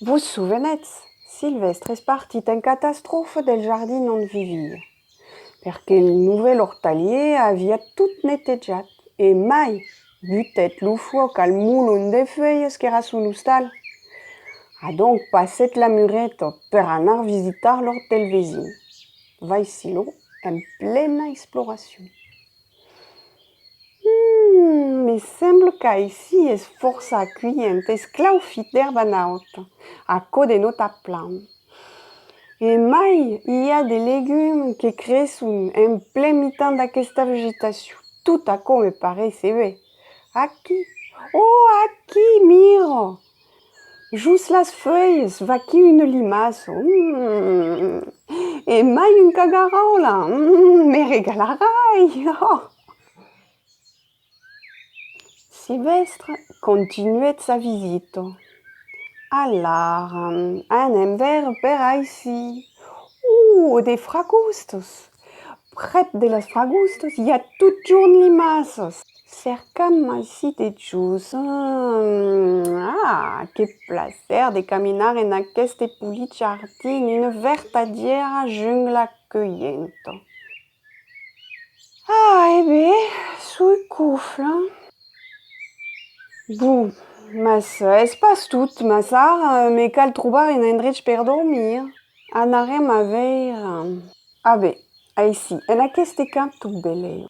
Vos souvenez, Silvestre è partita in catastrofe del giardino on vivia, perché il nouvel ortalier avia tot netejat e mai butet lo fuoc al mulon de feuilles qu'era sun ustal. Ha donc passet la mureta per anar visitar l'hort del vesin. Vai silo en plena exploració. Me sembla qu'ici és força acuient, esclaufit d'herba nauta, a code nota plan. E mai hi ha des légumes que cressun en plen mitan d'aquesta vegetació. Tot aquò me parece bé. Aquí, oh, aquí, mira! Just las feuilles, vaqui une limaço. E mai un cagarola. Me regalarai! Oh. Silvestre continuait sa visite. Alors, anem ver per aici. Des fragustos. Prep de les fragustos hi ha tot jorn limaços. Cercam aici de jus. Que placer de caminar en aquest polit jardin, una vertadiera jungla cueillenta. Bé, sui cufla. Bon, mas és pas tot, masar, me cal trobar un endretg per dormir. Anarem a ver... bé, aici, en aquest camp tot beleu.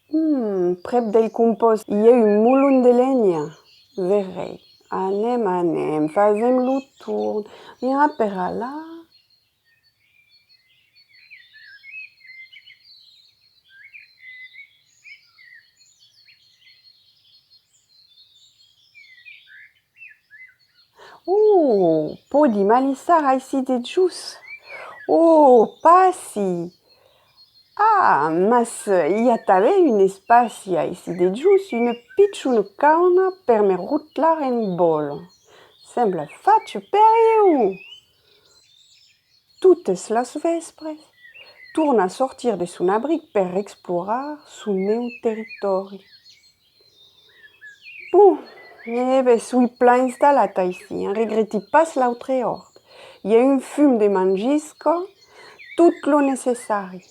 Prep del compost hi ha un mulon de lenya. Verrei. Anem, fazem-lo torn. Mira per allà. Podi malissar aici de jus. Passi. Mas hi ha tanben un espaci aici de jus, una pitjuna cauna per me rotlar en bol. Sembla fatg per eu. Totes las vespres, torna a sortir de son abric per explorar son meu territori. Sui plan installat aici, regreti pas l'autre hort. Hi ha un fum de mangisca, tot lo necessari.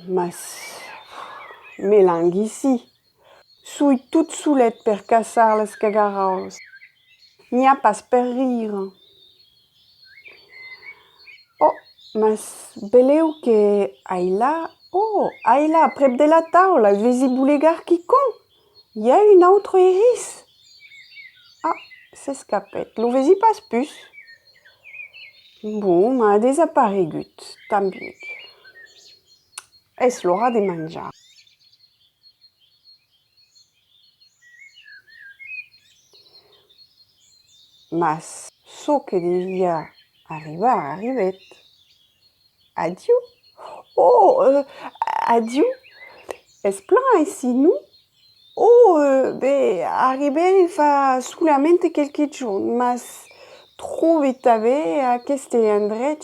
Mas me lang ici. Sui tot solet per caçar les cagarols. N'hi ha pas per rire. Mas beleu que aïla, prep de la taula, vezi boulegar quicon. Hi ha un autre iris. S'escapet, lo vezi pas pus. M'ha desaparegut, tambic. És l'hora de menjar. Mas çò que devia arribat. Adiu. Adiu. És plan aici, non? Arribem fa solament quelques jorns, mas trobe tanben aquest endretg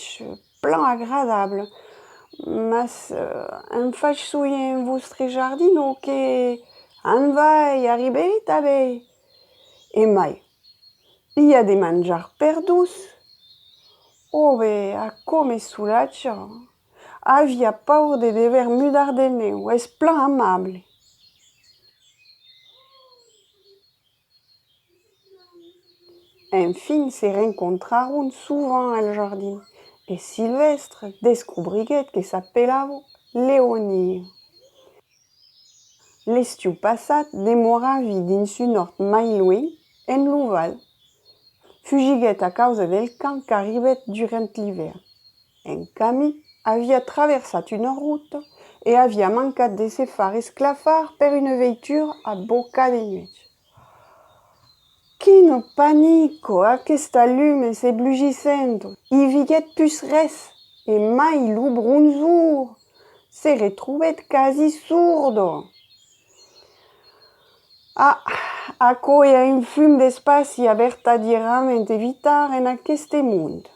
plan agradable. Mas em faig soi en vostre jardin o que en vai arribar tanben? E mai, hi ha de menjar per dus. Aquò me solatja. Havia paur de dever mudar de neu, és plan amable. En fin, se rencontraron souvent al jardin, e Silvestre descobriguet que s'apelava Leonir. L'estiu passat demoravi dins un hort mai luent en lo val. Fugiguet a causa del camp qu'arribet durant l'hivern. En camí, havia traversat una ruta e havia mancat de se far esclafar per una veitura a boca de nuit. Quin panico, aquesta lume s'eblugissent. Hi viguet pus res, e mai lo bronzor. Se retroubet quasi sourdo. Aquò hi ha un fum d'espaci vertadierament evitar en aquest mond.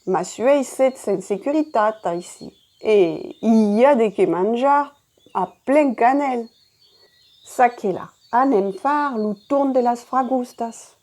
Mas suèisset sen securitat aici, e hi ha de que menjar a plen canel. Ça que là, anem far lo torn de las fragustas.